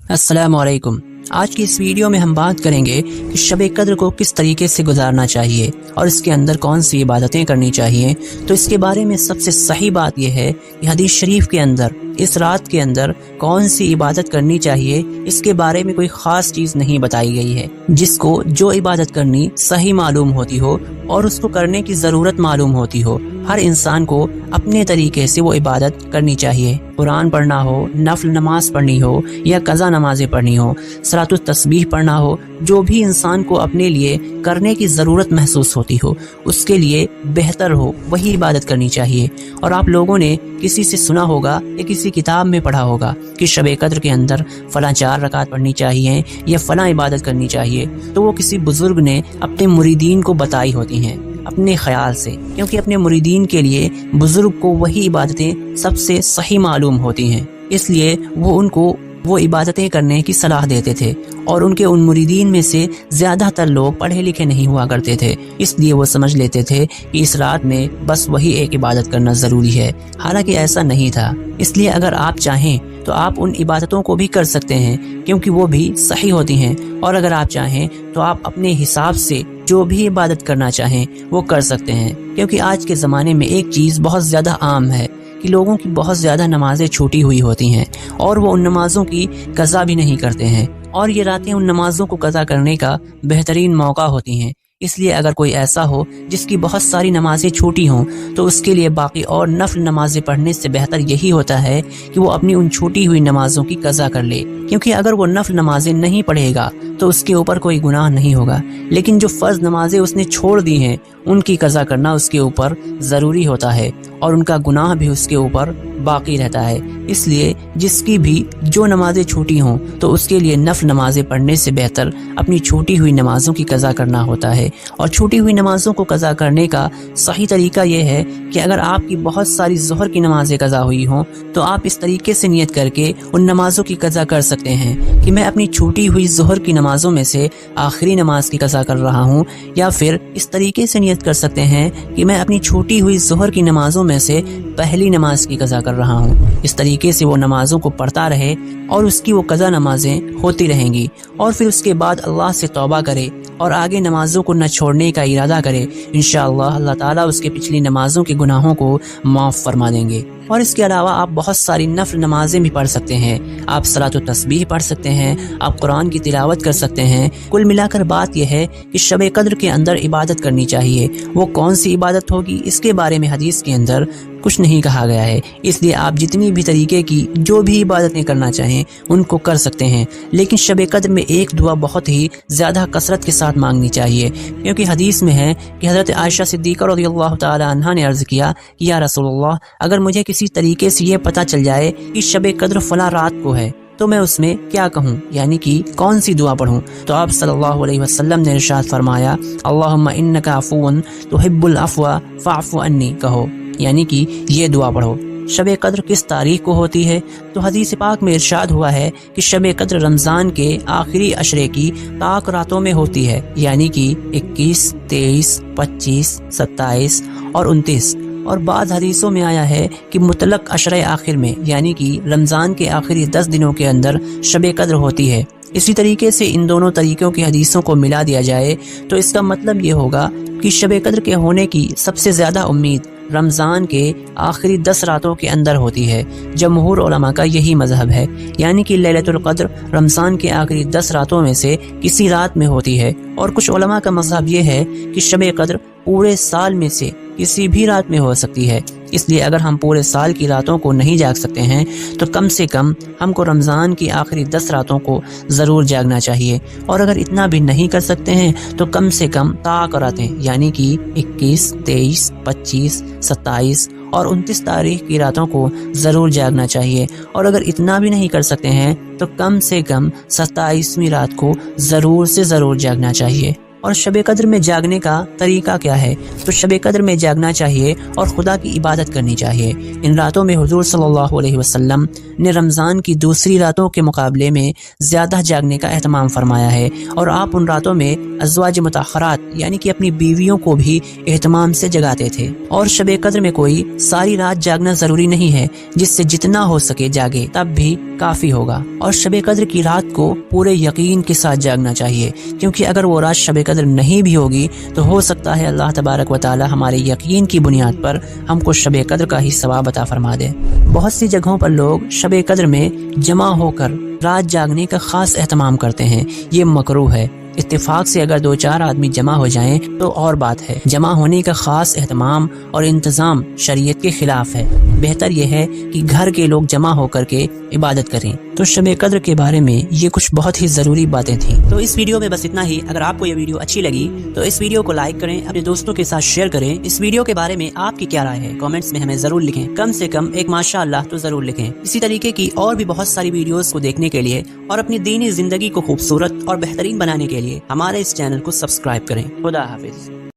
अस्सलाम वालेकुम। आज की इस वीडियो में हम बात करेंगे कि शब कद्र को किस तरीके से गुजारना चाहिए और इसके अंदर कौन सी इबादतें करनी चाहिए। तो इसके बारे में सबसे सही बात यह है कि हदीस शरीफ के अंदर इस रात के अंदर कौन सी इबादत करनी चाहिए, इसके बारे में कोई ख़ास चीज़ नहीं बताई गई है। जिसको जो इबादत करनी सही मालूम होती हो और उसको करने की ज़रूरत मालूम होती हो, हर इंसान को अपने तरीके से वो इबादत करनी चाहिए। कुरान पढ़ना हो, नफल नमाज पढ़नी हो या कज़ा नमाज़ें पढ़नी हो, सलातुत तस्बीह पढ़ना हो, जो भी इंसान को अपने लिए करने की ज़रूरत महसूस होती हो, उसके लिए बेहतर हो वही इबादत करनी चाहिए। और आप लोगों ने किसी से सुना होगा या किसी किताब में पढ़ा होगा कि शब कद्र के अंदर फ़लाँ 4 रकात पढ़नी चाहिए या फ़लाँ इबादत करनी चाहिए, तो वो किसी बुज़ुर्ग ने अपने मुरीदीन को बताई होती हैं अपने ख्याल से, क्योंकि अपने मुरीदीन के लिए बुजुर्ग को वही इबादतें सबसे सही मालूम होती हैं, इसलिए वो उनको वो इबादतें करने की सलाह देते थे। और उनके उन मुरीदीन में से ज़्यादातर लोग पढ़े लिखे नहीं हुआ करते थे, इसलिए वो समझ लेते थे कि इस रात में बस वही एक इबादत करना ज़रूरी है। हालांकि ऐसा नहीं था। इसलिए अगर आप चाहें तो आप उन इबादतों को भी कर सकते हैं, क्योंकि वो भी सही होती हैं। और अगर आप चाहें तो आप अपने हिसाब से जो भी इबादत करना चाहें वो कर सकते हैं, क्योंकि आज के ज़माने में एक चीज़ बहुत ज़्यादा आम है कि लोगों की बहुत ज़्यादा नमाज़ें छूटी हुई होती हैं और वो उन नमाज़ों की कज़ा भी नहीं करते हैं, और ये रातें उन नमाज़ों को कज़ा करने का बेहतरीन मौका होती हैं। इसलिए अगर कोई ऐसा हो जिसकी बहुत सारी नमाज़ें छूटी हों, तो उसके लिए बाकी और नफल नमाज़ें पढ़ने से बेहतर यही होता है कि वो अपनी उन छूटी हुई नमाज़ों की कज़ा कर ले, क्योंकि अगर वो नफल नमाज़ें नहीं पढ़ेगा तो उसके ऊपर कोई गुनाह नहीं होगा। लेकिन जो फ़र्ज़ नमाज़ें उसने छोड़ दी हैं उनकी कज़ा करना उसके ऊपर ज़रूरी होता है और उनका गुनाह भी उसके ऊपर बाकी रहता है। इसलिए जिसकी भी जो नमाज़ें छूटी हों तो उसके लिए नफल नमाज़ें पढ़ने से बेहतर अपनी छूटी हुई नमाज़ों की कज़ा करना होता है। और छूटी हुई नमाज़ों को कज़ा करने का सही तरीका यह है कि अगर आपकी बहुत सारी ज़ोहर की नमाज़ें कज़ा हुई हों तो आप इस तरीके से नियत करके उन नमाज़ों की कज़ा कर सकते हैं कि मैं अपनी छूटी हुई ज़ोहर की नमाज़ों में से आखिरी नमाज की कज़ा कर रहा हूँ, या फिर इस तरीके से नियत कर सकते हैं कि मैं अपनी छूटी हुई ज़ोहर की नमाज़ों में से पहली नमाज की कज़ा कर रहा हूँ। इस तरीके से वो नमाज़ों को पढ़ता रहे और उसकी वो कज़ा नमाज़ें होती रहेंगी, और फिर उसके बाद अल्लाह से तौबा करे और आगे नमाज़ों को न छोड़ने का इरादा करे। इंशाअल्लाह अल्लाह ताला उसके पिछली नमाज़ों के गुनाहों को माफ़ फरमा देंगे। और इसके अलावा आप बहुत सारी नफल नमाज़ें भी पढ़ सकते हैं। आप सलातुत तस्बीह पढ़ सकते हैं, आप कुरान की तिलावत कर सकते हैं। कुल मिलाकर बात यह है कि शब कद्र के अंदर इबादत करनी चाहिए। वो कौन सी इबादत होगी इसके बारे में हदीस के अंदर कुछ नहीं कहा गया है, इसलिए आप जितनी भी तरीके की जो भी इबादतें करना चाहें उनको कर सकते हैं। लेकिन शब कद्र में एक दुआ बहुत ही ज़्यादा कसरत के साथ मांगनी चाहिए, क्योंकि हदीस में है कि हज़रत आयशा सिद्दीक़ा रज़ियल्लाहु ताला अन्हा ने अर्ज़ किया कि या रसूलल्लाह, अगर मुझे किसी तरीके से ये पता चल जाए कि शब कद्र फला रात को है तो मैं उसमें क्या कहूँ, यानी कि कौन सी दुआ पढ़ूँ। तो आप सल्लल्लाहु अलैहि वसल्लम ने इरशाद फरमाया, अल्लाहुम्मा इन्नका अफ़ुव्वुन तुहिब्बुल अफ़्वा फ़अफ़ु अन्नी कहो, यानी कि ये दुआ पढ़ो। शब कद्र किस तारीख को होती है? तो हदीस पाक में इरशाद हुआ है कि शब कद्र रमज़ान के आखिरी अशरे की पाक रातों में होती है, यानी कि 21, 23, 25, 27 और 29। और बाद हदीसों में आया है कि मुतलक अशरे आखिर में, यानी कि रमज़ान के आखिरी 10 दिनों के अंदर शब कद्र होती है। इसी तरीके से इन दोनों तरीक़ों की हदीसों को मिला दिया जाए तो इसका मतलब ये होगा कि शब कद्र के होने की सबसे ज़्यादा उम्मीद रमज़ान के आखिरी 10 रातों के अंदर होती है। जमहूर उलमा का यही मज़हब है, यानी कि लैलतुल क़द्र रमज़ान के आखिरी 10 रातों में से किसी रात में होती है। और कुछ उलमा का मज़हब ये है कि शब कद्र पूरे साल में से किसी भी रात में हो सकती है। इसलिए अगर हम पूरे साल की रातों को नहीं जाग सकते हैं तो कम से कम हमको रमज़ान की आखिरी 10 रातों को ज़रूर जागना चाहिए। और अगर इतना भी नहीं कर सकते हैं तो कम से कम ताक रातें, यानी कि 21, 23, 25, 27 और 29 तारीख की रातों को ज़रूर जागना चाहिए। और अगर इतना भी नहीं कर सकते हैं तो कम से कम 27वीं रात को ज़रूर से ज़रूर जागना चाहिए। اور شب قدر میں جاگنے کا طریقہ کیا ہے؟ تو شب قدر میں جاگنا چاہیے اور خدا کی عبادت کرنی چاہیے۔ ان راتوں میں حضور صلی اللہ علیہ وسلم نے رمضان کی دوسری راتوں کے مقابلے میں زیادہ جاگنے کا اہتمام فرمایا ہے، اور آپ ان راتوں میں ازواج مطہرات یعنی کہ اپنی بیویوں کو بھی اہتمام سے جگاتے تھے۔ اور شب قدر میں کوئی ساری رات جاگنا ضروری نہیں ہے، جس سے جتنا ہو سکے جاگے تب بھی کافی ہوگا۔ اور شب قدر کی رات کو پورے یقین کے ساتھ جاگنا چاہیے، کیونکہ اگر وہ رات شب قدر نہیں بھی ہوگی تو ہو سکتا ہے اللہ تبارک و تعالی ہمارے یقین کی بنیاد پر ہم کو شب قدر کا ہی ثواب عطا فرما دے۔ بہت سی جگہوں پر لوگ شب قدر میں جمع ہو کر رات جاگنے کا خاص اہتمام کرتے ہیں، یہ مکروہ ہے۔ اتفاق سے اگر 2-4 آدمی جمع ہو جائیں تو اور بات ہے، جمع ہونے کا خاص اہتمام اور انتظام شریعت کے خلاف ہے۔ بہتر یہ ہے کہ گھر کے لوگ جمع ہو کر کے عبادت کریں۔ تو شب قدر کے بارے میں یہ کچھ بہت ہی ضروری باتیں تھیں۔ تو اس ویڈیو میں بس اتنا ہی۔ اگر آپ کو یہ ویڈیو اچھی لگی تو اس ویڈیو کو لائک کریں، اپنے دوستوں کے ساتھ شیئر کریں۔ اس ویڈیو کے بارے میں آپ کی کیا رائے ہے کامنٹس میں ہمیں ضرور لکھیں، کم سے کم ایک ماشاءاللہ تو ضرور لکھیں۔ اسی طریقے کی اور بھی بہت ساری ویڈیوز کو دیکھنے کے لیے اور اپنی دینی زندگی کو خوبصورت اور بہترین بنانے کے لیے ہمارے اس چینل کو سبسکرائب کریں۔ خدا حافظ۔